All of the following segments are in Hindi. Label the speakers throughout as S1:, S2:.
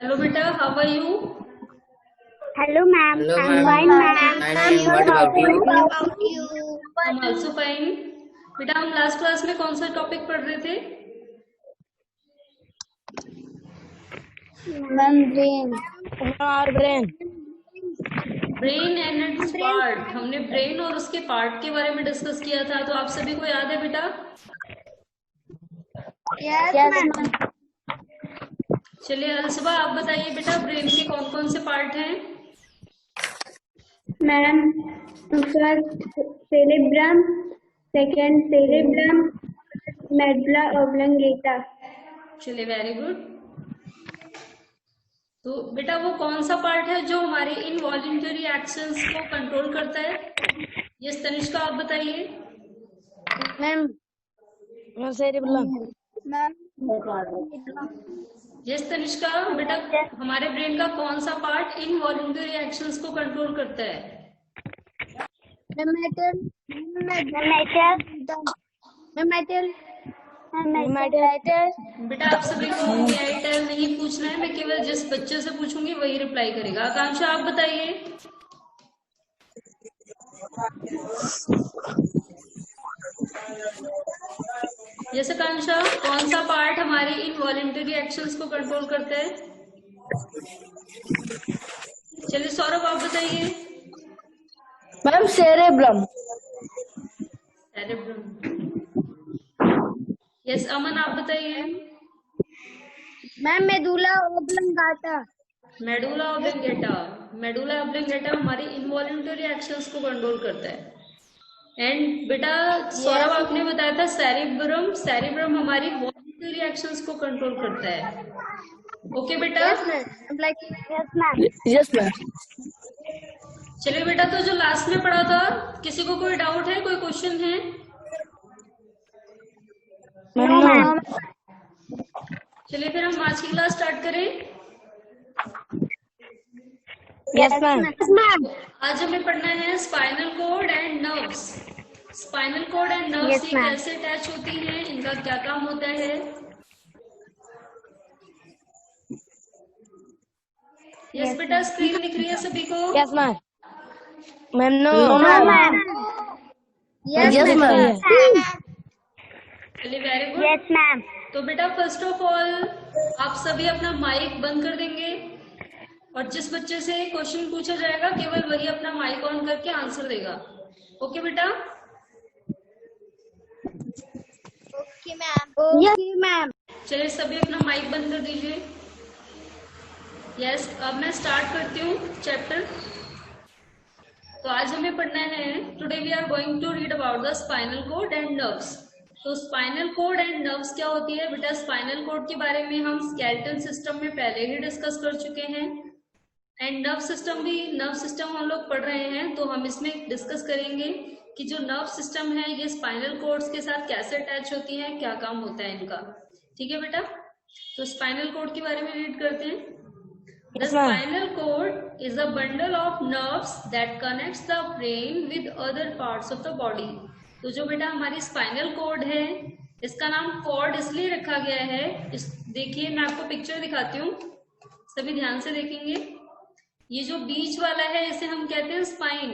S1: Hello beta, how are you?
S2: Hello, ma'am.
S3: Hello,
S2: I'm
S3: ma'am.
S2: fine, ma'am.
S3: I'm fine. What about you?
S2: About you?
S1: I'm also fine. बेटा हम लास्ट क्लास में कौन सा टॉपिक पढ़ रहे थे?
S2: Ma'am, brain.
S4: और brain
S1: brain and it's part. हमने ब्रेन और उसके पार्ट के बारे में डिस्कस किया था, तो आप सभी को याद है बेटा?
S2: Yes, ma'am.
S1: चलिए अलसबा आप बताइए बेटा, ब्रेन के कौन कौन से पार्ट हैं?
S2: Ma'am, first cerebrum, second cerebrum, medulla oblongata.
S1: चलिए वेरी गुड। तो बेटा वो कौन सा पार्ट है जो हमारे इनवॉल्यूंटरी एक्शंस को कंट्रोल करता है? यस तनिष्का आप बताइए।
S4: मैम सेरिबेलम
S1: यस तनिष्का, बेटा हमारे ब्रेन का कौन सा पार्ट इनवॉल्यूंटरी एक्शंस को कंट्रोल करता है? बेटा आप सभी को टेल नहीं पूछना है, मैं केवल जिस बच्चे से पूछूंगी वही रिप्लाई करेगा। आकांक्षा आप बताइए। यस आकांक्षा, कौन सा पार्ट हमारी इनवॉलंटरी एक्शंस को कंट्रोल करता है? चलिए सौरभ आप बताइए।
S4: Ma'am cerebrum.
S1: यस अमन आप बताइए।
S2: Ma'am medulla oblongata.
S1: Medulla oblongata. Medulla oblongata हमारी इनवॉलंटरी एक्शंस को कंट्रोल करता है। एंड बेटा सौरभ आपने बताया था सेरिब्रम। सेरिब्रम हमारी वॉलंटरी एक्शंस को कंट्रोल करता है। ओके बेटा?
S4: Yes ma'am.
S1: चलिए बेटा, तो जो लास्ट में पढ़ा था, किसी को कोई डाउट है, कोई क्वेश्चन है?
S4: मैम
S1: चलिए फिर हम आज की क्लास स्टार्ट करें।
S4: Yes ma'am.
S1: आज हमें पढ़ना है spinal cord and nerves. Spinal cord and nerves
S2: Yes,
S1: ये
S2: ma'am.
S1: कैसे अटैच होती हैं, इनका क्या काम होता है? यस बेटा, स्क्रीन दिख रही है सभी को?
S4: Yes ma'am. Ma'am no
S2: ma'am.
S4: Yes ma'am.
S1: चलिए वेरी गुड।
S2: Yes, ma'am.
S1: तो बेटा फर्स्ट ऑफ ऑल आप सभी अपना माइक बंद कर देंगे, और जिस बच्चे से क्वेश्चन पूछा जाएगा केवल वही अपना माइक ऑन करके आंसर देगा। ओके बेटा?
S2: Yes, ma'am.
S1: चलिए सभी अपना माइक बंद कर दीजिए। यस अब मैं स्टार्ट करती हूँ चैप्टर। तो आज हमें पढ़ना है, today we are going to read about the spinal cord and nerves. तो स्पाइनल कॉर्ड एंड नर्व्स क्या होती है बेटा? स्पाइनल कॉर्ड के बारे में हम स्केलेटल सिस्टम में पहले ही डिस्कस कर चुके हैं, एंड नर्व सिस्टम हम लोग पढ़ रहे हैं। तो हम इसमें डिस्कस करेंगे कि जो नर्व सिस्टम है ये स्पाइनल कॉर्ड्स के साथ कैसे अटैच होती है, क्या काम होता है इनका। ठीक है बेटा? तो स्पाइनल कॉर्ड के बारे में रीड करते हैं। The spinal cord is a bundle of nerves that connects the brain with other parts of the body. तो जो बेटा हमारी स्पाइनल कॉर्ड है, इसका नाम कॉर्ड इसलिए रखा गया है, देखिए मैं आपको पिक्चर दिखाती हूँ, सभी ध्यान से देखेंगे। ये जो बीच वाला है इसे हम कहते हैं स्पाइन,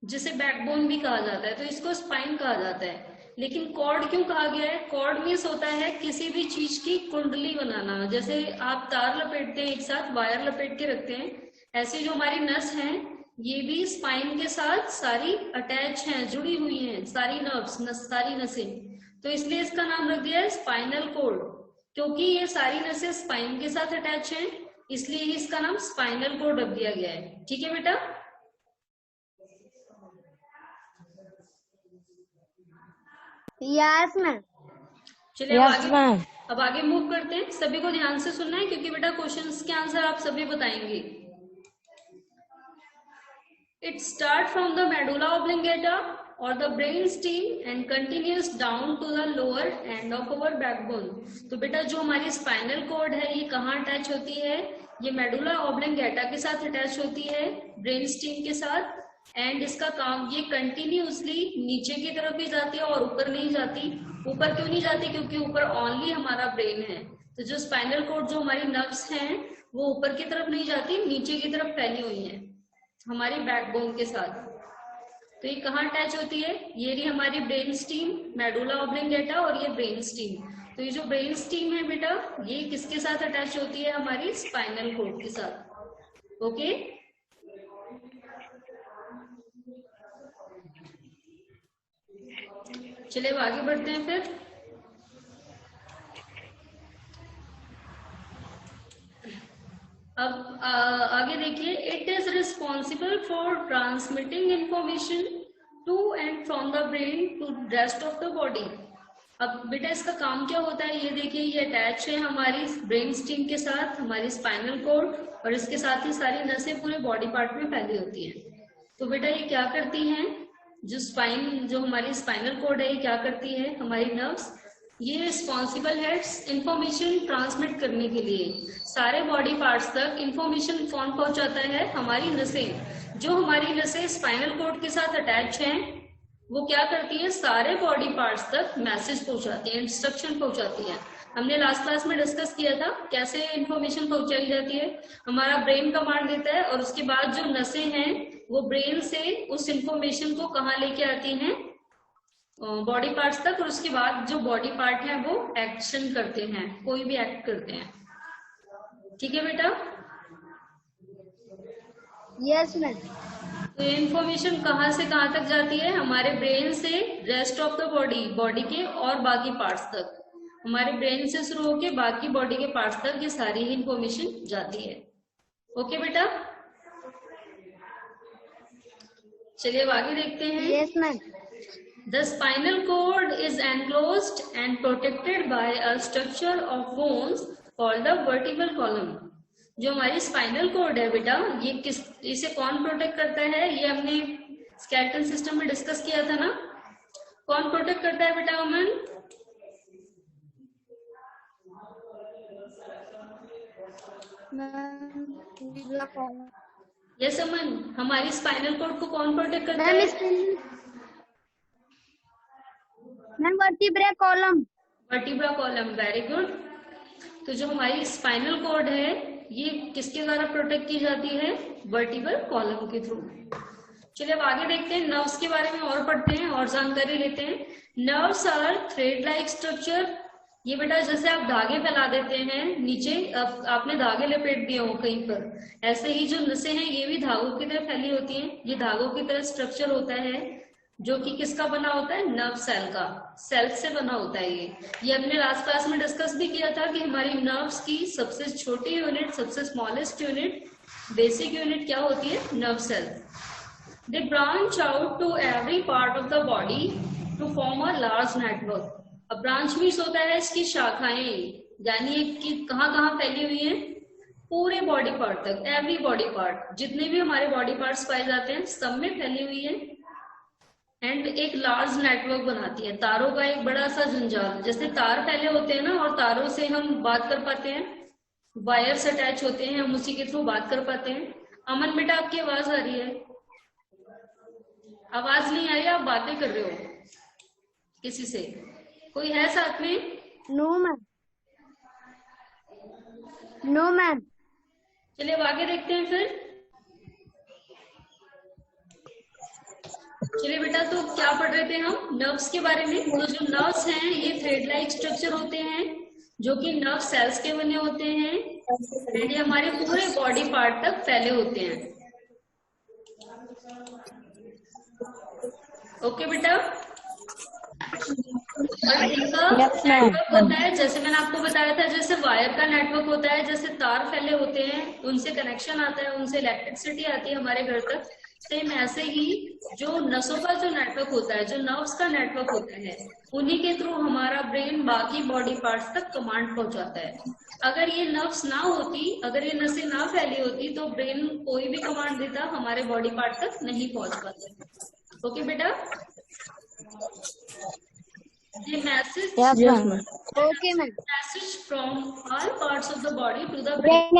S1: जिसे बैकबोन भी कहा जाता है, तो इसको स्पाइन कहा जाता है। लेकिन कॉर्ड क्यों कहा गया है? कॉर्ड मीन्स होता है किसी भी चीज की कुंडली बनाना। जैसे आप तार लपेटते हैं, एक साथ वायर लपेट के रखते हैं, ऐसे जो हमारी नस है ये भी स्पाइन के साथ सारी अटैच हैं, जुड़ी हुई हैं, सारी नर्व्स, सारी नसें। तो इसलिए इसका नाम रख दिया है स्पाइनल कॉर्ड, क्योंकि ये सारी नसें स्पाइन के साथ अटैच हैं, इसलिए इसका नाम स्पाइनल कॉर्ड रख दिया गया है। ठीक है बेटा?
S2: Yes, ma'am.
S1: चलिए
S4: यस मैम।
S1: अब आगे मूव करते हैं। सभी को ध्यान से सुनना है, क्योंकि बेटा क्वेश्चंस के आंसर आप सभी बताएंगे। It start from the medulla oblongata और the brain stem and continues down to the lower end of our backbone. तो बेटा जो हमारी स्पाइनल कॉर्ड है ये कहाँ अटैच होती है? ये मेडुला ऑब्लिंगेटा के साथ अटैच होती है, ब्रेन स्टीम के साथ। एंड इसका काम, ये कंटिन्यूसली नीचे की तरफ भी जाती है और ऊपर नहीं जाती, ऊपर क्यों नहीं जाती? क्योंकि ऊपर ओनली हमारा ब्रेन है। तो जो स्पाइनल कोड, जो हमारी नर्व्स हैं, वो ऊपर की तरफ नहीं जाती, नीचे की तरफ फैली हुई है हमारी बैकबोन के साथ। तो ये कहाँ अटैच होती है? ये रही हमारी ब्रेन स्टीम, मेडुला ऑब्लिंगेटा, और ये ब्रेन स्टीम। तो ये जो ब्रेन स्टीम है बेटा, ये किसके साथ अटैच होती है? हमारी स्पाइनल कोड के साथ। ओके, चलिए अब आगे बढ़ते हैं फिर। अब आगे देखिए, it is responsible for transmitting information to and from the brain to rest of the body. अब बेटा इसका काम क्या होता है? ये देखिए, ये अटैच है हमारी ब्रेन स्टीम के साथ, हमारी स्पाइनल कोड, और इसके साथ ही सारी नसें पूरे बॉडी पार्ट में फैली होती हैं। तो बेटा ये क्या करती हैं? जो हमारी स्पाइनल कोड है, ये क्या करती है? हमारी नर्व्स, ये रिस्पॉन्सिबल है इंफॉर्मेशन ट्रांसमिट करने के लिए। सारे बॉडी पार्ट्स तक इंफॉर्मेशन कौन पहुंचाता है? हमारी नसें। जो हमारी नसें स्पाइनल कोड के साथ अटैच हैं, वो क्या करती है? सारे बॉडी पार्ट्स तक मैसेज पहुंचाती है, इंस्ट्रक्शन पहुंचाती है। हमने लास्ट क्लास में डिस्कस किया था कैसे इंफॉर्मेशन पहुंचाई जाती है। हमारा ब्रेन कमांड देता है, और उसके बाद जो नसें हैं वो ब्रेन से उस इंफॉर्मेशन को कहाँ लेके आती हैं? बॉडी पार्ट्स तक, और उसके बाद जो बॉडी पार्ट है वो एक्शन करते हैं, कोई भी एक्ट करते हैं। ठीक है बेटा?
S2: Yes ma'am.
S1: तो ये इंफॉर्मेशन कहाँ से कहाँ तक जाती है? हमारे ब्रेन से रेस्ट ऑफ द बॉडी के और बाकी पार्ट्स तक। हमारे ब्रेन से शुरू होके बाकी बॉडी के पार्ट्स तक ये सारी ही इंफॉर्मेशन जाती है। ओके बेटा, चलिए अब आगे देखते हैं।
S2: Yes ma'am.
S1: The spinal cord is enclosed and protected by a structure of bones called the vertebral column. जो हमारी स्पाइनल कोड है बेटा, ये इसे कौन प्रोटेक्ट करता है? ये हमने स्केलेटल सिस्टम में डिस्कस किया था ना। कौन प्रोटेक्ट करता है बेटा? अमन? यस अमन, हमारी स्पाइनल कोड को कौन प्रोटेक्ट करता है?
S2: Ma'am vertebra column.
S1: Vertebra column, very good. तो जो हमारी स्पाइनल कोड है, ये किसके द्वारा प्रोटेक्ट की जाती है? वर्टिब्रल कॉलम के थ्रू। चलिए अब आगे देखते हैं, नर्व्स के बारे में और पढ़ते हैं और जानकारी लेते हैं। Nerves are thread like structure. ये बेटा जैसे आप धागे फैला देते हैं नीचे, आपने धागे लपेट दिए हो कहीं पर, ऐसे ही जो नसें हैं ये भी धागों की तरह फैली होती हैं। ये धागों की तरह स्ट्रक्चर होता है, जो कि किसका बना होता है? नर्व सेल का। सेल से बना होता है ये हमने लास्ट क्लास में डिस्कस भी किया था कि हमारी नर्व्स की सबसे छोटी यूनिट, सबसे स्मॉलेस्ट यूनिट, बेसिक यूनिट क्या होती है? Nerve cell. They branch out to every part of the body to form a large network. अब ब्रांच मीन्स होता है इसकी शाखाएं, यानी कि कहाँ फैली हुई है? पूरे बॉडी पार्ट तक, एवरी बॉडी पार्ट, जितने भी हमारे बॉडी पार्ट्स पाए जाते हैं सब में फैली हुई है। एंड एक लार्ज नेटवर्क बनाती है, तारों का एक बड़ा सा जंजाल। जैसे तार फैले होते हैं ना, और तारों से हम बात कर पाते हैं, वायर्स अटैच होते हैं, हम उसी के थ्रू बात कर पाते हैं। अमन बेटा आपकी आवाज आ रही है? आवाज नहीं आ रही, आप बातें कर रहे हो किसी से? कोई है साथ में?
S2: No ma'am. No ma'am.
S1: चलिए अब आगे देखते हैं फिर। चलिए बेटा, तो क्या पढ़ रहे थे हम? नर्व्स के बारे में। तो जो नर्व्स हैं ये थ्रेड लाइक स्ट्रक्चर होते हैं, जो कि नर्व सेल्स के बने होते हैं, एंड ये हमारे पूरे बॉडी पार्ट तक फैले होते हैं। ओके बेटा, और इनका नेटवर्क होता है, जैसे मैंने आपको बताया था, जैसे वायर का नेटवर्क होता है, जैसे तार फैले होते हैं, उनसे कनेक्शन आता है, उनसे इलेक्ट्रिसिटी आती है हमारे घर तक। सेम ऐसे ही जो नसों का जो नेटवर्क होता है, जो नर्व्स का नेटवर्क होता है, उन्हीं के थ्रू हमारा ब्रेन बाकी बॉडी पार्ट्स तक कमांड पहुंचाता है। अगर ये नर्व्स ना होती, अगर ये नसें ना फैली होती, तो ब्रेन कोई भी कमांड देता हमारे बॉडी पार्ट तक नहीं पहुंच पाता। ओके बेटा, the message
S2: Okay, ma'am.
S1: message from all parts of the body to the brain.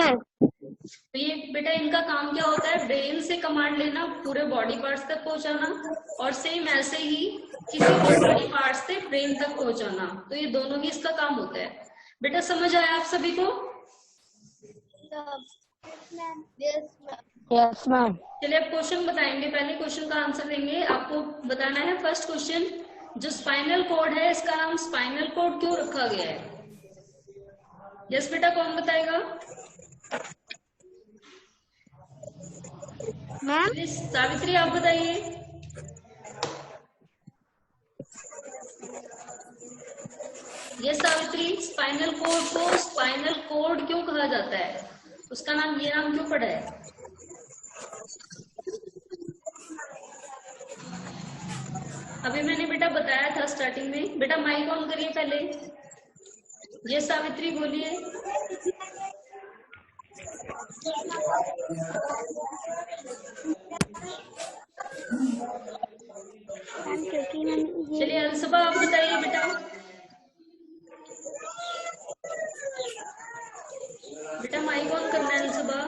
S1: तो ये बेटा इनका काम क्या होता है, ब्रेन से कमांड लेना, पूरे बॉडी पार्ट्स तक पहुंचाना, और सेम ऐसे ही किसी और बॉडी पार्ट से ब्रेन तक पहुंचाना। तो ये दोनों ही इसका काम होता है। बेटा समझ आया आप सभी को?
S4: Yes ma'am.
S1: चलिए अब क्वेश्चन बताएंगे। पहले क्वेश्चन का आंसर देंगे। आपको बताना है फर्स्ट क्वेश्चन, जो स्पाइनल कॉर्ड है इसका नाम स्पाइनल कॉर्ड क्यों रखा गया है? यस बेटा, कौन बताएगा?
S2: मैम
S1: सावित्री आप बताइए। ये सावित्री, स्पाइनल कॉर्ड को स्पाइनल कॉर्ड क्यों कहा जाता है? उसका नाम, ये नाम क्यों पड़ा है? अभी मैंने बेटा बताया था स्टार्टिंग में। बेटा माइक ऑन करिए पहले। ये सावित्री बोलिए। चलिए अंशुबा आप बताइए बेटा। बेटा माइक ऑन करना है अंशुबा।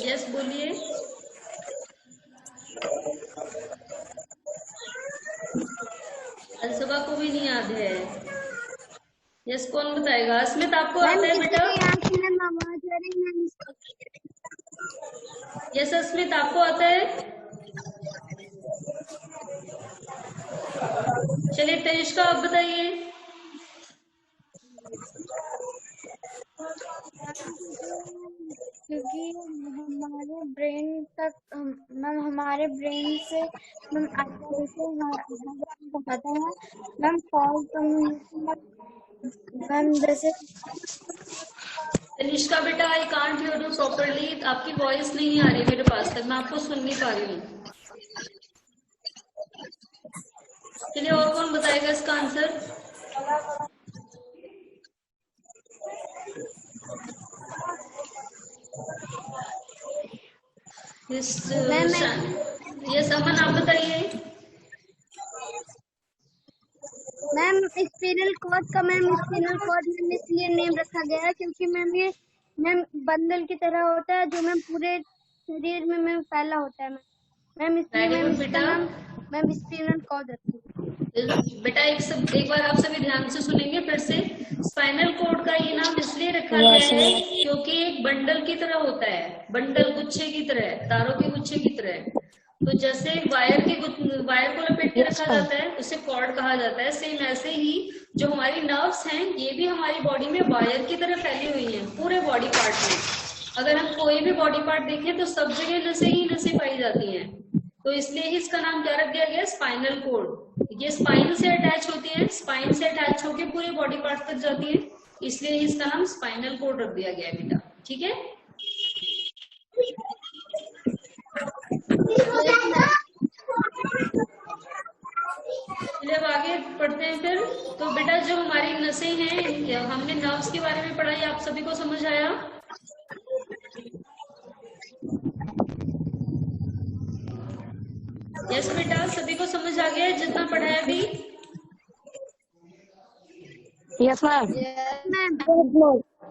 S1: यस बोलिए। अंशुबा को भी नहीं याद है। यस कौन बताएगा? अस्मित आपको आता है बेटा? यस अस्मित आपको आता है? चलिए तनिष्का आप बताइए।
S2: क्योंकि हमारे ब्रेन तक मैम, हमारे ब्रेन से मैम पता है मैम, कॉल मैम जैसे।
S1: तनिष्का बेटा I can't hear you properly, आपकी वॉइस नहीं आ रही मेरे पास तक, मैं आपको सुन नहीं पा रही हूँ। चलिए और कौन बताएगा इसका आंसर? यस अमन आप बताइए।
S2: मैम स्पाइनल कॉर्ड का स्पाइनल कॉर्ड में इसलिए नेम रखा गया है क्योंकि मैम ये बंडल की तरह होता है जो पूरे शरीर में फैला होता है मैम, इसलिए मैम स्पाइनल कॉर्ड रखी है।
S1: बेटा एक बार आप सभी ध्यान से सुनेंगे फिर से। स्पाइनल कॉर्ड का ये नाम इसलिए रखा गया है क्योंकि एक बंडल की तरह होता है, बंडल गुच्छे की तरह, तारों के गुच्छे की तरह। तो जैसे वायर को लपेट के रखा जाता है उसे कॉर्ड कहा जाता है, सेम ऐसे ही जो हमारी नर्व्स हैं ये भी हमारी बॉडी में वायर की तरह फैली हुई हैं पूरे बॉडी पार्ट में। अगर हम कोई भी बॉडी पार्ट देखें तो सब जगह नसें ही नसें पाई जाती हैं। तो इसलिए ही इसका नाम क्या रख दिया गया, स्पाइनल कॉर्ड। ये स्पाइन से अटैच होती है, स्पाइन से अटैच होकर पूरे बॉडी पार्ट तक जाती है, इसलिए ही इसका नाम स्पाइनल कॉर्ड रख दिया गया है बेटा। ठीक है, चलिए अब आगे पढ़ते हैं फिर। तो बेटा जो हमारी नसें हैं, हमने नर्व्स के बारे में पढ़ा, ये आप सभी को समझ आया? यस बेटा, सभी को समझ आ गया जितना पढ़ा है अभी?
S4: Yes ma'am.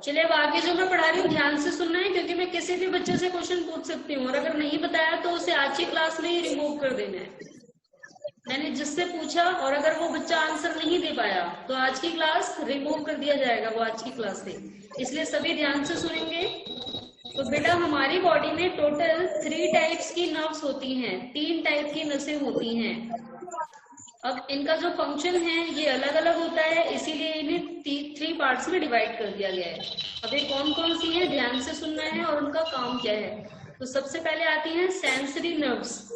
S1: चलिए अब आगे जो मैं पढ़ा रही हूँ ध्यान से सुनना है, क्योंकि मैं किसी भी बच्चे से क्वेश्चन पूछ सकती हूँ और अगर नहीं बताया तो उसे आज की क्लास में ही रिमूव कर देना है। मैंने जिससे पूछा और अगर वो बच्चा आंसर नहीं दे पाया तो आज की क्लास रिमूव कर दिया जाएगा वो आज की क्लास से, इसलिए सभी ध्यान से सुनेंगे। तो बेटा हमारी बॉडी में टोटल 3 टाइप्स की नर्व्स होती हैं, 3 टाइप की नसें होती हैं। अब इनका जो फंक्शन है ये अलग अलग होता है, इसीलिए इन्हें 3 पार्ट्स में डिवाइड कर दिया गया है। अब ये कौन कौन सी है ध्यान से सुनना है और उनका काम क्या है। तो सबसे पहले आती हैं सेंसरी नर्व्स।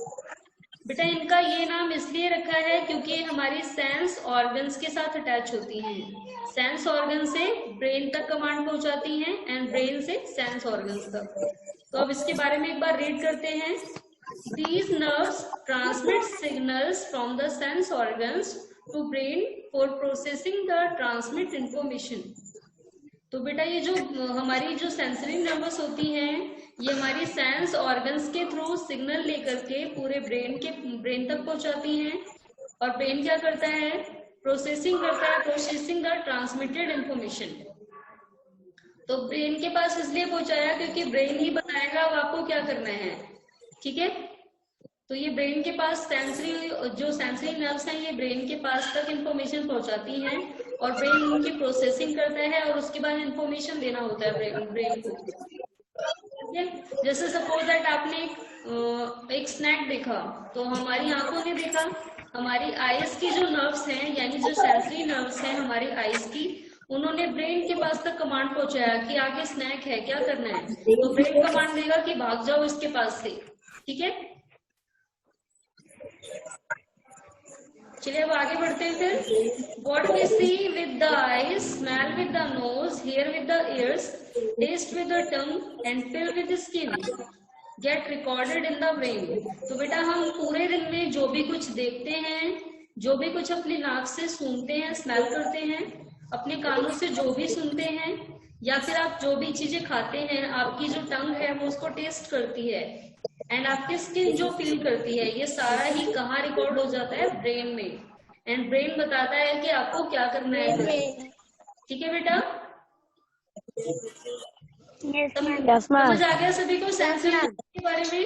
S1: बेटा इनका ये नाम इसलिए रखा है क्योंकि ये हमारी सेंस ऑर्गन्स के साथ अटैच होती हैं। सेंस ऑर्गन से ब्रेन तक कमांड पहुंचाती हैं एंड ब्रेन से सेंस ऑर्गन्स तक। तो अब इसके बारे में एक बार रीड करते हैं। These nerves transmit signals from the sense organs to brain for processing the transmit information. तो बेटा ये जो हमारी जो सेंसरी नर्व्स होती हैं ये हमारी सेंस ऑर्गन्स के थ्रू सिग्नल लेकर के पूरे ब्रेन तक पहुंचाती हैं और ब्रेन क्या करता है, प्रोसेसिंग करता है, प्रोसेसिंग द ट्रांसमिटेड इंफॉर्मेशन। तो ब्रेन के पास इसलिए पहुंचाया क्योंकि ब्रेन ही बताएगा अब आपको क्या करना है। ठीक है, तो ये ब्रेन के पास जो सेंसरी नर्व्स हैं ये ब्रेन के पास तक इंफॉर्मेशन पहुंचाती हैं और ब्रेन उनकी प्रोसेसिंग करता है और उसके बाद इंफॉर्मेशन देना होता है ब्रेन को। ठीक है, जैसे सपोज दैट आपने एक स्नैक देखा, तो हमारी आंखों ने देखा, हमारी आईज की जो नर्व्स हैं यानी जो सेंसरी नर्व्स हैं हमारी आईज की, उन्होंने ब्रेन के पास तक कमांड पहुंचाया कि आगे स्नैक है, क्या करना है, तो ब्रेन कमांड देगा कि भाग जाओ इसके पास से। ठीक है, चलिए अब आगे बढ़ते हैं फिर। What we see with the eyes, smell with the nose, hear with the ears, taste with the tongue and feel with the skin get recorded in the brain. तो बेटा हम पूरे दिन में जो भी कुछ देखते हैं, जो भी कुछ अपनी नाक से सूंघते हैं, स्मेल करते हैं, अपने कानों से जो भी सुनते हैं, या फिर आप जो भी चीजें खाते हैं, आपकी जो टंग है वो उसको टेस्ट करती है एंड आपकी स्किन जो फील करती है, ये सारा ही कहाँ रिकॉर्ड हो जाता है, ब्रेन में। एंड ब्रेन बताता है कि आपको क्या करना है। ठीक है बेटा, समझ आ गया सभी को सेंसरी के बारे में?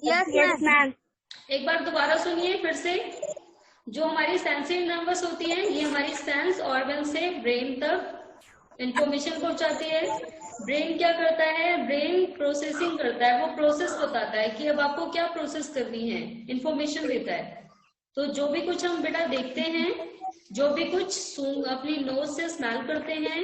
S2: Yes ma'am.
S1: एक बार दोबारा सुनिए फिर से। जो हमारी सेंसरी नर्वस होती है ये हमारी सेंस ऑर्गन से ब्रेन तक इंफॉर्मेशन पहुंचाती है। ब्रेन क्या करता है, ब्रेन प्रोसेसिंग करता है, वो प्रोसेस बताता है कि अब आपको क्या प्रोसेस करनी है, इंफॉर्मेशन देता है। तो जो भी कुछ हम बेटा देखते हैं, जो भी कुछ अपनी नोज से स्मेल करते हैं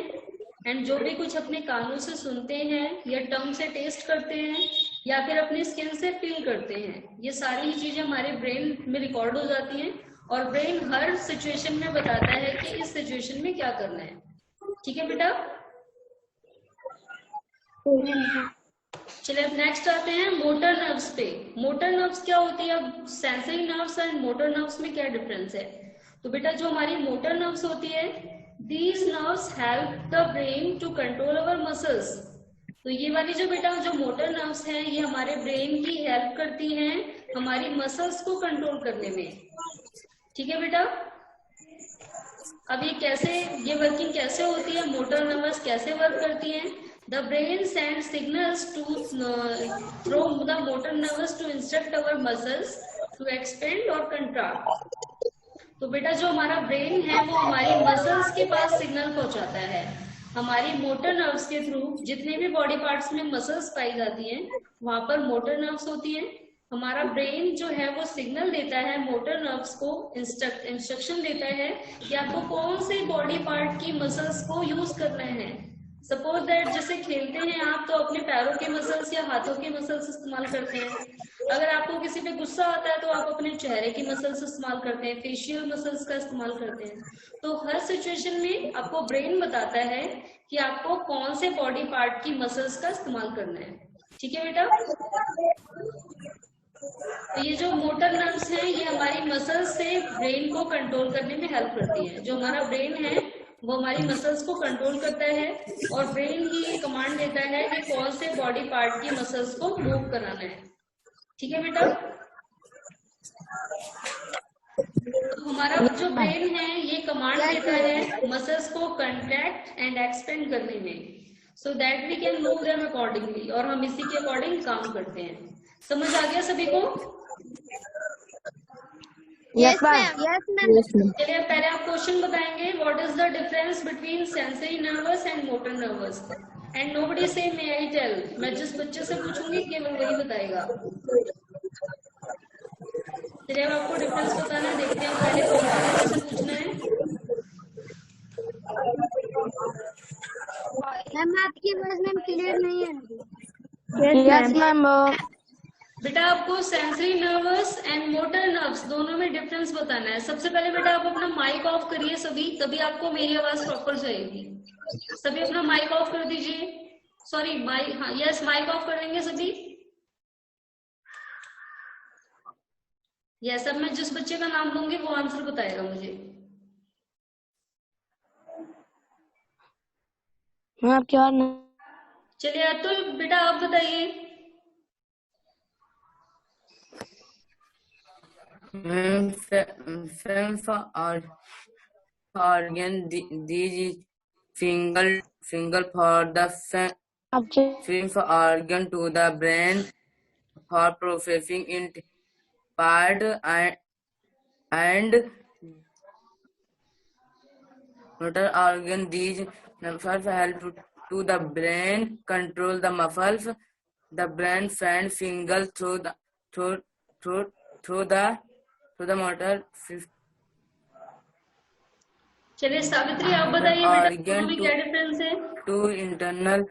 S1: एंड जो भी कुछ अपने कानों से सुनते हैं या टंग से टेस्ट करते हैं या फिर अपनी स्किन से फील करते हैं, ये सारी ही चीजें हमारे ब्रेन में रिकॉर्ड हो जाती हैं और ब्रेन हर सिचुएशन में बताता है कि इस सिचुएशन में क्या करना है। ठीक है बेटा, चलिए अब नेक्स्ट आते हैं मोटर नर्व्स पे। मोटर नर्व्स क्या होती है, अब sensory nerves and motor nerves में क्या डिफरेंस है। तो बेटा जो हमारी मोटर नर्व्स होती है, these nerves help the brain to control our muscles. तो ये वाली जो बेटा जो मोटर नर्व्स हैं ये हमारे ब्रेन की हेल्प करती हैं हमारी मसल्स को कंट्रोल करने में। ठीक है बेटा, अब ये कैसे, ये वर्किंग कैसे होती है, मोटर नर्व्स कैसे वर्क करती हैं। The brain send signals to through the motor nerves to instruct our muscles to expand और कंट्रैक्ट। तो बेटा जो हमारा ब्रेन है वो हमारी मसल्स के पास सिग्नल पहुंचाता है हमारी मोटर नर्व्स के थ्रू। जितने भी बॉडी पार्ट्स में मसल्स पाई जाती हैं वहां पर मोटर नर्व्स होती हैं। हमारा ब्रेन जो है वो सिग्नल देता है मोटर नर्व्स को, इंस्ट्रक्शन देता है कि आपको कौन से बॉडी पार्ट की मसल्स को यूज करना है। सपोज दैट जैसे खेलते हैं आप तो अपने पैरों के मसल्स या हाथों के मसल्स इस्तेमाल करते हैं। अगर आपको किसी पे गुस्सा आता है तो आप अपने चेहरे की मसल्स इस्तेमाल करते हैं, फेशियल मसल्स का इस्तेमाल करते हैं। तो हर सिचुएशन में आपको ब्रेन बताता है कि आपको कौन से बॉडी पार्ट की मसल्स का इस्तेमाल करना है। ठीक है बेटा, तो ये जो मोटर नर्व्स हैं ये हमारी मसल्स से ब्रेन को कंट्रोल करने में हेल्प करती है। जो हमारा ब्रेन है वो हमारी मसल्स को कंट्रोल करता है और ब्रेन ही ये कमांड देता है कि कौन से बॉडी पार्ट की मसल्स को मूव कराना है। ठीक है बेटा, तो हमारा जो ब्रेन है ये कमांड देता है मसल्स को कंट्रैक्ट एंड एक्सपेंड करने में, so that we can move them accordingly, और हम इसी के अकॉर्डिंग काम करते हैं। समझ आ गया सभी को?
S2: Yes ma'am. Yes ma'am.
S1: चलिए पहले आप क्वेश्चन बताएंगे, what is the difference between sensory nervous and motor nervous, and nobody से मे आई टेल। मैं जिस बच्चे से पूछूंगी केवल वही बताएगा। चलिए अब आपको डिफरेंस बताना है, देखते हैं पहले कौन से बच्चे से पूछना है।
S2: मैम आपकी आवाज मैम क्लियर नहीं है।
S4: Yes ma'am.
S1: बेटा आपको sensory nervous and motor nerves दोनों में डिफरेंस बताना है। सबसे पहले बेटा आप अपना माइक ऑफ करिए सभी, तभी आपको मेरी आवाज प्रॉपर जाएगी। सभी अपना माइक ऑफ कर दीजिए। सॉरी माइक, हाँ यस माइक ऑफ कर देंगे सभी। यस, अब मैं जिस बच्चे का नाम लूंगी वो आंसर बताएगा मुझे।
S4: मैं आपकी और
S1: चलिए अतुल बेटा आप बताइए।
S3: film for organ, these finger for the fifth organ to the brain for processing it part and motor organ. These muscles help to the brain control the muscles. The brain sends signals through the motor
S1: चलिए सावित्री आप बताइए बेटा दोनों में क्या डिफरेंस है?
S3: to internal.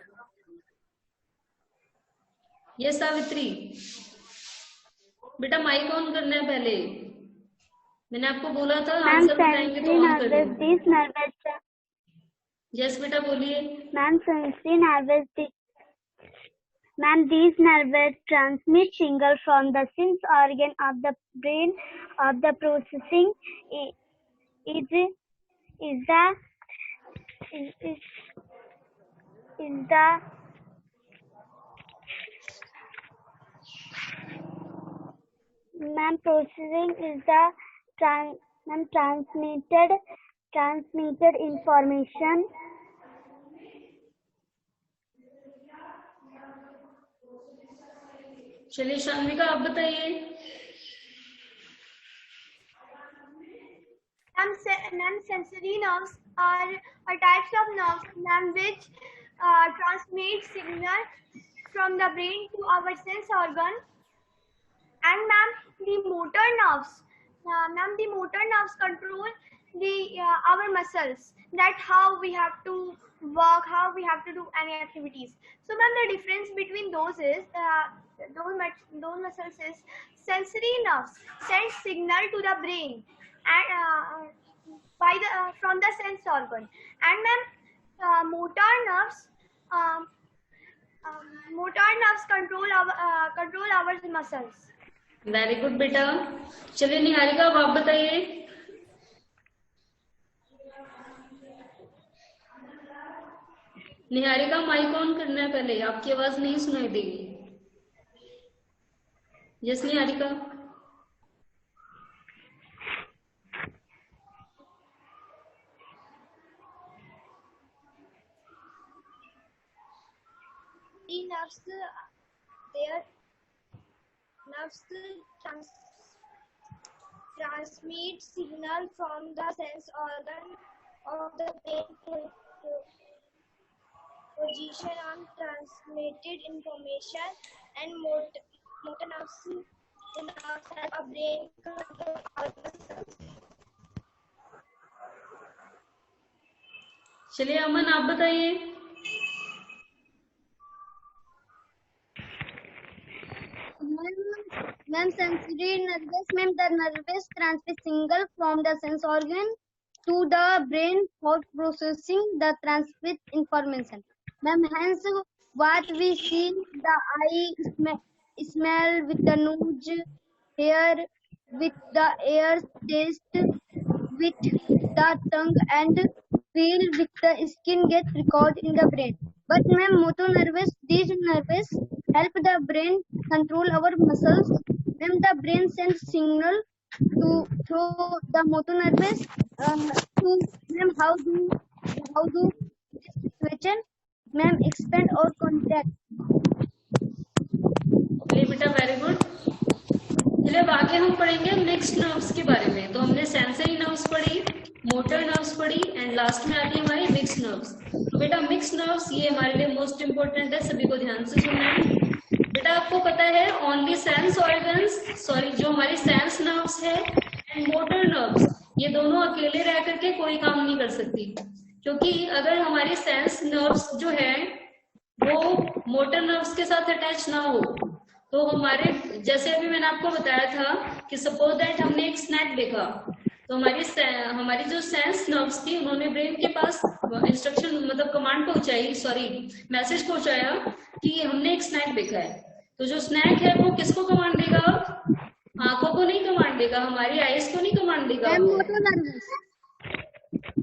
S1: ये सावित्री बेटा माइक ऑन करना है पहले, मैंने आपको बोला था आंसर बताएंगे तो ऑन कर देना। यस बेटा बोलिए।
S2: Ma'am sensory nervous Ma'am, these nerves transmit signal from the sense organ of the brain of the processing is the ma'am processing is the transmitted information.
S1: चलिए शान्विका आप बताइए।
S2: Ma'am, sensory nerves are types of nerves, ma'am, which transmit signal from the brain to our sense organ. And ma'am, the motor nerves, control our muscles. That how we have to work, how we have to do any activities. So ma'am, the difference between those is those muscles is sensory nerves send signal to the brain and from the sense organ, and ma'am motor nerves control our muscles.
S1: Very good बेटा। चलिए निहारिका अब आप बताइए। निहारिका माइक ऑन करना है पहले, आपकी आवाज नहीं सुनाई देगी। Yes Niharika.
S2: Nerves transmit signal from the sense organ of the brain position on transmitted information, and motor nerves have a brain control organs.
S1: चलिए अमन आप बताइए।
S2: Ma'am, sensory nervous, ma'am, the nervous transmit signal from the sense organ to the brain for processing the transmit information. Ma'am, hence what we see, the eye smell with the nose, hear with the ears, taste with the tongue, and feel with the skin get recorded in the brain. But ma'am, motor nervous, these nerves help the brain control our muscles. Ma'am, the brain sends signal through the motor nerves to ma'am, how do this situation ma'am expand or contract.
S1: चलिए बेटा वेरी गुड। चलिए अब आगे हम पढ़ेंगे मिक्स्ड नर्व्स के बारे में। तो हमने सेंसरी नर्व्स पढ़ी, मोटर नर्व्स पढ़ी एंड लास्ट में आती है हमारी मिक्स्ड नर्व्स। तो बेटा मिक्स्ड नर्व्स ये हमारे लिए मोस्ट इंपोर्टेंट है, सभी को ध्यान से सुनना है। बेटा आपको पता है ओनली सेंस ऑर्गन्स, सॉरी जो हमारी सेंस नर्व्स है एंड मोटर नर्व्स, ये दोनों अकेले रह करके कोई काम नहीं कर सकती, क्योंकि अगर हमारी सेंस नर्व्स जो है वो मोटर नर्व्स के साथ अटैच ना हो तो हमारे, जैसे अभी मैंने आपको बताया था कि सपोज दैट हमने एक स्नैक देखा तो हमारी जो सेंस नर्व्स थी उन्होंने ब्रेन के पास इंस्ट्रक्शन मतलब कमांड पहुंचाई, सॉरी मैसेज पहुंचाया कि हमने एक स्नैक देखा है। तो जो स्नैक है वो किसको कमांड देगा? आंखों को नहीं कमांड देगा, हमारी आईज को नहीं कमांड देगा,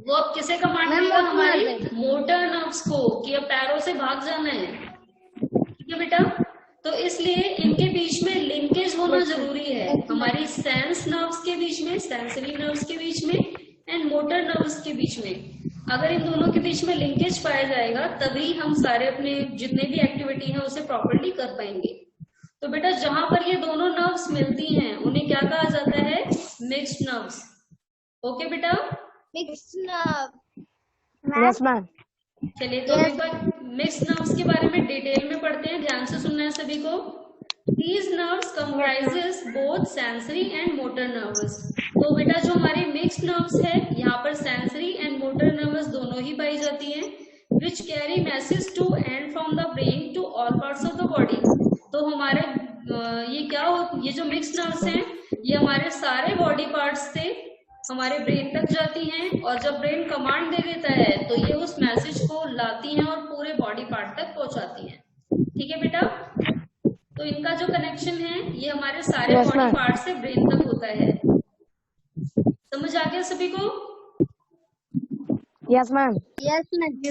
S1: वो अब किसे कमांड देगा? हमारी मोटर नर्व्स को, कि अब पैरों से भाग जाना है। ठीक है बेटा, तो इसलिए इनके बीच में लिंकेज होना जरूरी है, हमारी सेंस नर्व्स के बीच में, सेंसरी नर्व्स के बीच में एंड मोटर नर्व्स के बीच में। अगर इन दोनों के बीच में लिंकेज पाया जाएगा तभी हम सारे अपने जितने भी एक्टिविटी हैं उसे प्रॉपर्ली कर पाएंगे। तो बेटा जहां पर ये दोनों नर्व्स मिलती हैं उन्हें क्या कहा जाता है? Mixed nerves. ओके बेटा,
S2: मिक्स्ड नर्व।
S4: Yes, ma'am.
S1: चलिए तो एक बार मिक्स्ड नर्व्स के बारे में डिटेल में पढ़ते हैं, ध्यान से सुनना है सभी को। These nerves comprises both sensory and motor nerves। तो बेटा जो हमारी मिक्स्ड नर्व्स है यहाँ पर सेंसरी एंड मोटर नर्व्स दोनों ही पाई जाती हैं, which carry message to and from the brain to all parts of the body। तो हमारे ये जो मिक्स्ड नर्व्स हैं ये हमारे सारे बॉडी पार्ट्स से हमारे ब्रेन तक जाती हैं, और जब ब्रेन कमांड दे देता है तो ये उस मैसेज को लाती हैं और पूरे बॉडी पार्ट तक पहुंचाती हैं। ठीक है बेटा, तो इनका जो कनेक्शन है ये हमारे सारे
S4: Yes,
S1: बॉडी
S4: ma'am.
S1: पार्ट से ब्रेन तक होता है। समझ आ गया सभी को?
S4: Yes, ma'am.
S2: Yes ma'am.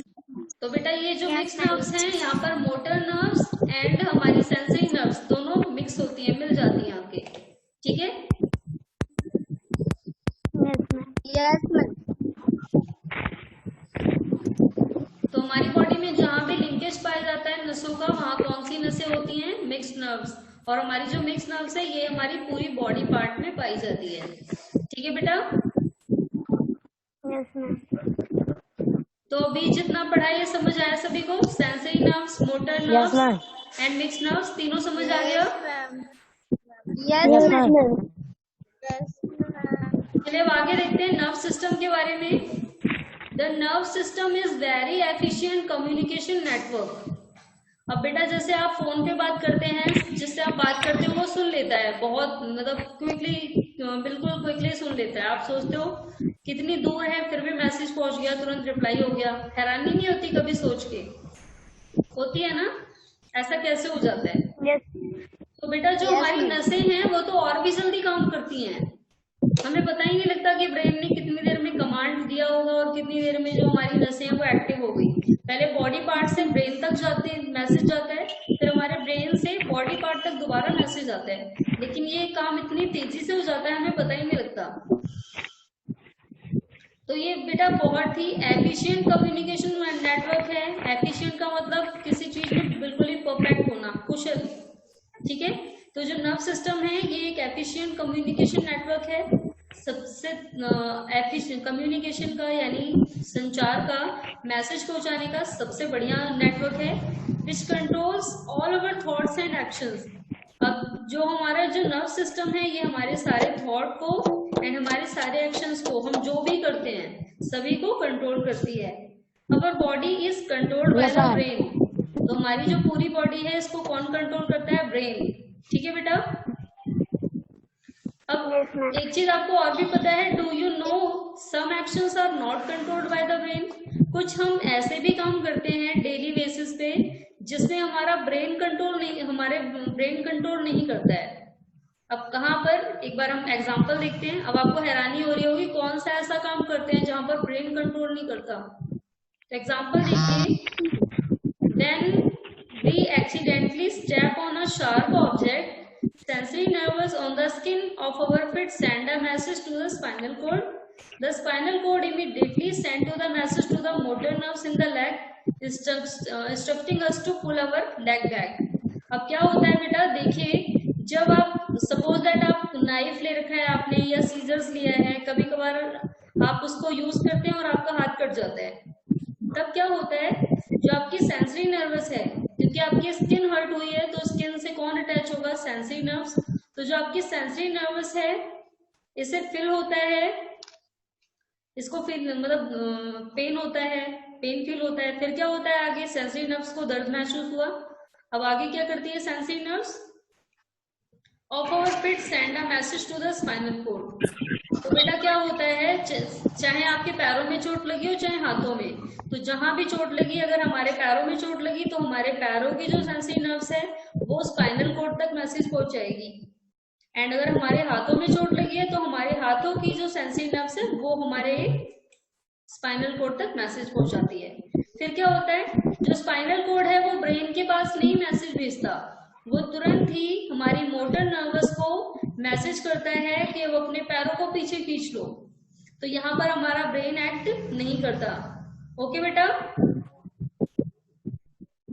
S1: तो बेटा ये जो मिक्स नर्व्स हैं यहाँ पर मोटर नर्व्स एंड हमारी सेंसरी नर्व्स दोनों मिक्स होती हैं, मिल जाती हैं आपके। ठीक है,
S2: यस मैम।
S1: तो हमारी बॉडी में जहाँ भी लिंकेज पाया जाता है नसों का, वहाँ कौन सी नसें होती हैं? Mixed nerves. और हमारी जो मिक्स्ड नर्व्स है ये हमारी पूरी बॉडी पार्ट में पाई जाती है। ठीक है बेटा,
S2: यस मैम।
S1: तो अभी जितना पढ़ा ये समझ आया सभी को? Sensory nerves, motor
S4: Yes,
S1: nerves
S4: ma'am.
S1: And mixed nerves तीनों समझ आ गया?
S2: Yes
S4: Yes,
S2: ma'am.
S4: ma'am.
S1: चलिए अब आगे देखते हैं नर्व सिस्टम के बारे में। The nerve system is very efficient communication network. अब बेटा जैसे आप फोन पे बात करते हैं, जिससे आप बात करते हो वो सुन लेता है, बहुत मतलब क्विकली, बिल्कुल क्विकली सुन लेता है। आप सोचते हो कितनी दूर है फिर भी मैसेज पहुंच गया, तुरंत रिप्लाई हो गया। हैरानी नहीं होती कभी सोच के? होती है ना, ऐसा कैसे हो जाता है?
S2: यस।
S1: तो बेटा जो हमारी नसें हैं वो तो और भी जल्दी काम करती हैं। हमें पता ही नहीं लगता कि ब्रेन ने कितनी देर में कमांड दिया होगा और कितनी देर में जो हमारी नसें हैं वो एक्टिव हो गई। पहले बॉडी पार्ट से ब्रेन तक मैसेज जाता है, फिर हमारे ब्रेन से बॉडी पार्ट तक दोबारा मैसेज आता है, लेकिन ये काम इतनी तेजी से हो जाता है हमें पता ही नहीं लगता। तो ये बेटा बहुत ही एफिशिएंट कम्युनिकेशन नेटवर्क है। एफिशिएंट का मतलब किसी चीज में बिल्कुल ही परफेक्ट होना, कुशल। ठीक है, तो जो नर्व सिस्टम है ये एक एफिशिएंट कम्युनिकेशन नेटवर्क है। सबसे एफिशिएंट कम्युनिकेशन का यानी संचार का, मैसेज पहुंचाने का सबसे बढ़िया नेटवर्क है, विच controls all our thoughts and actions. अब जो हमारा जो नर्व सिस्टम है ये हमारे सारे थॉट को एंड हमारे सारे एक्शंस को, हम जो भी करते हैं सभी को कंट्रोल करती है। Our body is controlled by the brain. तो हमारी जो पूरी बॉडी है इसको कौन कंट्रोल करता है? ब्रेन। ठीक है बेटा, अब एक चीज आपको और भी पता है, do you know some actions are not controlled by the brain. कुछ हम ऐसे भी काम करते हैं डेली बेसिस पे जिसमें हमारा ब्रेन कंट्रोल नहीं करता है। अब कहाँ पर, एक बार हम एग्जांपल देखते हैं। अब आपको हैरानी हो रही होगी कौन सा ऐसा काम करते हैं जहां पर ब्रेन कंट्रोल नहीं करता। एग्जांपल देखिए, when we accidentally step on a sharp object, sensory nerves on the skin of our feet send a message to the spinal cord. The spinal cord immediately send to the message to the motor nerves in the leg, instructing us to pull our leg back. अब क्या होता है बेटा, देखिए जब आप सपोज दैट आप नाइफ ले रखा है आपने या सीजर्स लिया है, कभी कभार आप उसको यूज करते हैं और आपका हाथ कट जाता है, तब क्या होता है, जो आपकी सेंसरी नर्वस है, क्योंकि आपकी स्किन हर्ट हुई है तो स्किन से कौन अटैच होगा? Sensory nerves. तो जो आपकी सेंसरी नर्वस है इसे फील होता है, इसको फील मतलब पेन होता है, पेन फील होता है। फिर क्या होता है आगे, सेंसरी नर्व्स को दर्द महसूस हुआ। अब आगे क्या करती है sensory nerves? Of our feet send a message to the spinal cord. तो बेटा क्या होता है, चाहे आपके पैरों में चोट लगी हो चाहे हाथों में, तो जहां भी चोट लगी, अगर हमारे पैरों में चोट लगी तो हमारे पैरों की जो सेंसरी नर्व्स है वो स्पाइनल कोड तक मैसेज पहुंचाएगी, एंड अगर हमारे हाथों में चोट लगी है तो हमारे हाथों की जो सेंसरी नर्व्स है वो हमारे स्पाइनल कोड तक मैसेज पहुंचाती है। फिर क्या होता है, जो स्पाइनल कोड है वो ब्रेन के पास नहीं मैसेज भेजता, वो तुरंत ही हमारी मोटर नर्वस को मैसेज करता है कि वो अपने पैरों को पीछे खींच लो। तो यहाँ पर हमारा ब्रेन एक्ट नहीं करता। ओके बेटा।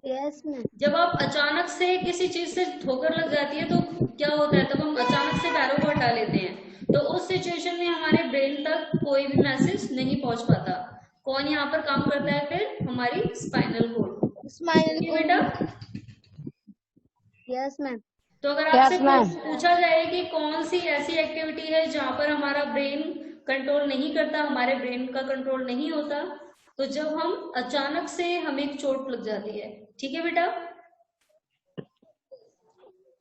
S2: Yes ma'am.
S1: जब आप अचानक से किसी चीज से ठोकर लग जाती है तो क्या होता है, तब हम अचानक से पैरों को हटा लेते हैं, तो उस सिचुएशन में हमारे ब्रेन तक कोई भी मैसेज नहीं पहुंच पाता। कौन यहाँ पर काम करता है फिर? हमारी स्पाइनल कोड।
S4: स्माइल
S1: बेटा
S2: यस मैम।
S1: तो अगर आपसे
S4: Yes, ma'am.
S1: पूछा जाए कि कौन सी ऐसी एक्टिविटी है जहां पर हमारा ब्रेन कंट्रोल नहीं करता, हमारे ब्रेन का कंट्रोल नहीं होता, तो जब हम अचानक से हमें एक चोट लग जाती है। ठीक है बेटा।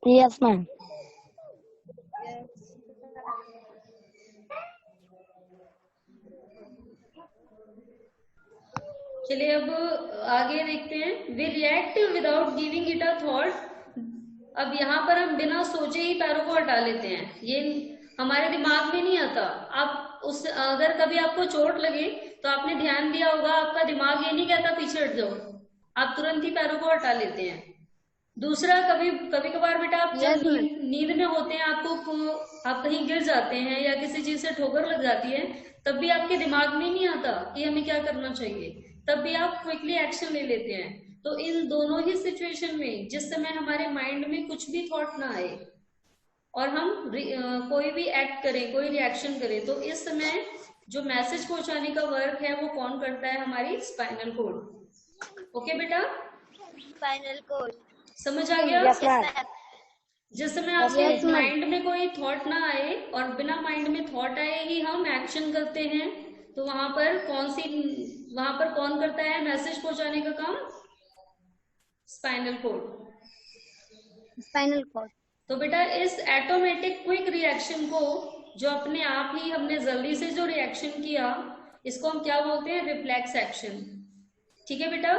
S4: Yes ma'am.
S1: चलिए अब आगे देखते हैं। We react without giving it a thought. अब यहाँ पर हम बिना सोचे ही पैरों को हटा लेते हैं, ये हमारे दिमाग में नहीं आता। आप उस अगर कभी आपको चोट लगे तो आपने ध्यान दिया होगा, आपका दिमाग ये नहीं कहता पीछे हट जाओ, आप तुरंत ही पैरों को हटा लेते हैं। दूसरा, कभी कभार बेटा आप जब नींद में होते हैं, आप कहीं गिर जाते हैं या किसी चीज से ठोकर लग जाती है, तब भी आपके दिमाग में नहीं आता कि हमें क्या करना चाहिए, तब भी आप क्विकली एक्शन ले लेते हैं। तो इन दोनों ही सिचुएशन में जिस समय हमारे माइंड में कुछ भी थॉट ना आए और हम कोई भी एक्ट करें, कोई रिएक्शन करें, तो इस समय जो मैसेज पहुंचाने का वर्क है वो कौन करता है? हमारी स्पाइनल कोड। ओके बेटा,
S2: स्पाइनल कोड
S1: समझ आ गया?
S4: Yes ma'am.
S1: जिस समय आपके माइंड में कोई थॉट ना आए और बिना माइंड में थॉट आए ही हम एक्शन करते हैं, तो वहां पर कौन करता है मैसेज पहुंचाने का काम? Spinal cord.
S2: Spinal cord.
S1: तो बेटा इस ऑटोमेटिक क्विक रिएक्शन को, जो अपने आप ही हमने जल्दी से जो रिएक्शन किया, इसको हम क्या बोलते हैं? Reflex action. ठीक है बेटा।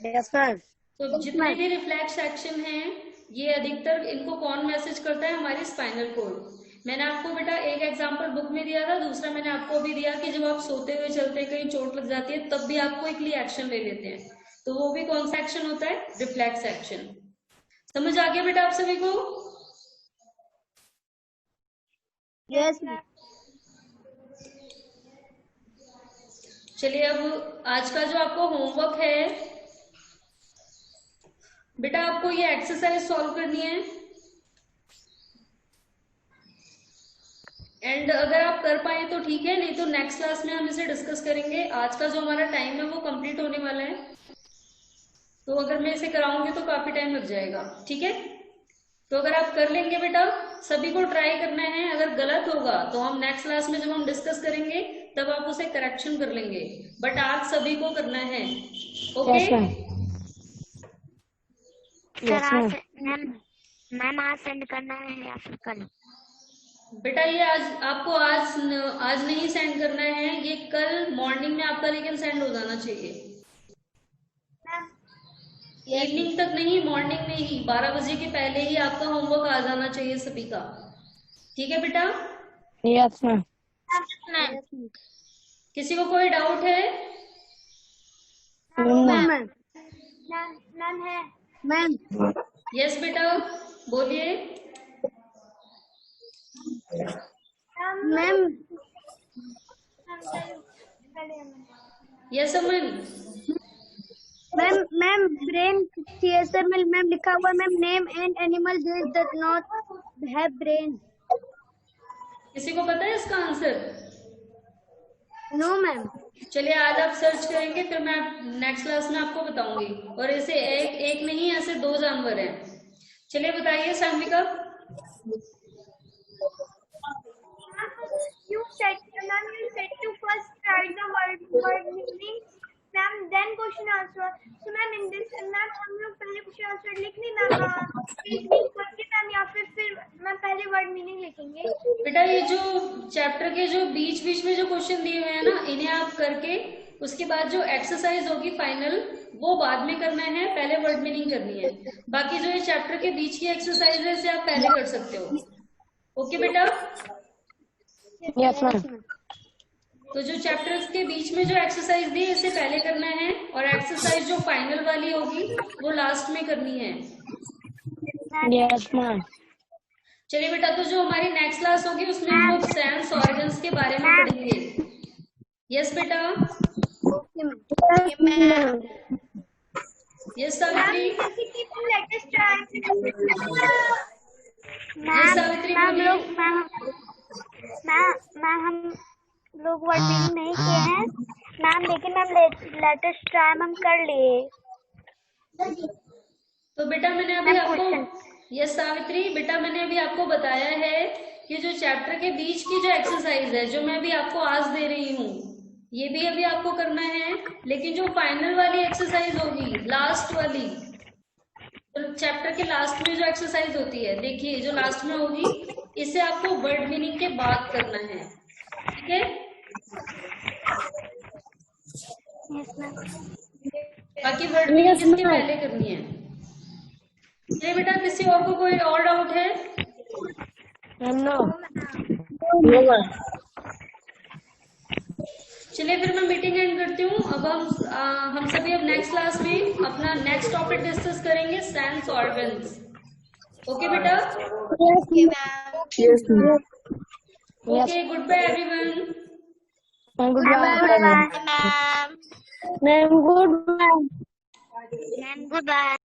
S4: Yes ma'am.
S1: तो जितने भी रिफ्लेक्स एक्शन हैं, ये अधिकतर इनको कौन मैसेज करता है? हमारी स्पाइनल कोड। मैंने आपको बेटा एक एग्जांपल बुक में दिया था, दूसरा मैंने आपको भी दिया कि जब आप सोते हुए चलते कहीं चोट लग जाती है तब भी आप क्विकली एक्शन ले लेते हैं, तो वो भी कौन सा एक्शन होता है? Reflex action. समझ आ गया बेटा आप सभी को?
S2: यस।
S1: चलिए अब आज का जो आपको होमवर्क है बेटा, आपको ये एक्सरसाइज सॉल्व करनी है, एंड अगर आप कर पाए तो ठीक है, नहीं तो नेक्स्ट क्लास में हम इसे डिस्कस करेंगे। आज का जो हमारा टाइम है वो कंप्लीट होने वाला है, तो अगर मैं इसे कराऊंगी तो काफी टाइम लग जाएगा। ठीक है, तो अगर आप कर लेंगे बेटा, सभी को ट्राई करना है। अगर गलत होगा तो हम नेक्स्ट क्लास में जब हम डिस्कस करेंगे तब आप उसे करेक्शन कर लेंगे, बट आज सभी को करना है। ओके
S2: मैम आज सेंड करना है या फिर कल?
S1: बेटा ये आपको आज नहीं सेंड करना है, ये कल मॉर्निंग में आपका लेकिन सेंड हो जाना चाहिए। इवनिंग तक नहीं, मॉर्निंग में ही 12 बजे के पहले ही आपका होमवर्क आ जाना चाहिए सभी का। ठीक है बेटा?
S4: Yes ma'am.
S1: किसी को कोई डाउट है?
S2: मैम है मैम।
S1: यस बेटा बोलिए।
S2: मैम
S1: यस अमन।
S2: मैम ब्रेन सीएसआर में मैम लिखा हुआ है ma'am, name and animal does not have brain.
S1: किसी को पता है इसका आंसर?
S2: No ma'am.
S1: चलिए आज आप सर्च करेंगे, फिर मैं नेक्स्ट क्लास में आपको बताऊंगी। और ऐसे एक नहीं, ऐसे 2 जानवर हैं। चलिए बताइए Sanvika.
S2: You said to first write the word meaning, ma'am, then question answer. So ma'am in this ma'am हम लोग पहले question answer लिख नहीं मैम करके मैम, या फिर मैम पहले वर्ड मीनिंग लिखेंगे?
S1: बेटा ये जो चैप्टर के जो बीच में जो क्वेश्चन दिए हुए हैं ना, इन्हें आप करके उसके बाद जो एक्सरसाइज होगी फाइनल, वो बाद में करना है, पहले वर्ड मीनिंग करनी है। बाकी जो ये चैप्टर के बीच की एक्सरसाइज है, इसे आप पहले कर सकते हो। ओके बेटा?
S4: Yes ma'am.
S1: तो जो चैप्टर्स के बीच में जो एक्सरसाइज दी है, इसे पहले करना है, और एक्सरसाइज जो फाइनल वाली होगी वो लास्ट में करनी है।
S4: Yes ma'am.
S1: चलिए बेटा, तो जो हमारी नेक्स्ट क्लास होगी उसमें हम लोग सेंस ऑर्गन्स के बारे में पढ़ेंगे। यस बेटा,
S2: okay ma'am.
S1: Yes Savitri, yes Savitri
S2: ma'am
S1: बोलिए।
S2: लोग मैम हम लोग वर्ड मीनिंग नहीं किए हैं मैम, लेकिन हम लेटेस्ट ट्राई हम कर लिए।
S1: तो बेटा मैंने अभी
S2: मैम,
S1: आपको, यस सावित्री बेटा मैंने अभी आपको बताया है कि जो चैप्टर के बीच की जो एक्सरसाइज है, जो मैं अभी आपको आज दे रही हूँ, ये भी अभी आपको करना है। लेकिन जो फाइनल वाली एक्सरसाइज होगी, लास्ट वाली, तो चैप्टर के लास्ट में जो एक्सरसाइज होती है, देखिए जो लास्ट में होगी, इसे आपको वर्ड मीनिंग के बाद करना है, ठीक है। बाकी वर्ड मीनिंग इसके पहले करनी है। चलिए बेटा, किसी और को कोई और डाउट है?
S4: नो।
S1: चलिए फिर मैं मीटिंग एंड करती हूँ। अब हम सभी अब नेक्स्ट क्लास में अपना नेक्स्ट टॉपिक डिस्कस करेंगे, सेंस ऑर्गन्स। ओके बेटा,
S4: yes ma'am.
S1: Okay, good bye everyone.
S4: Good bye ma'am. Good bye.
S2: Good bye.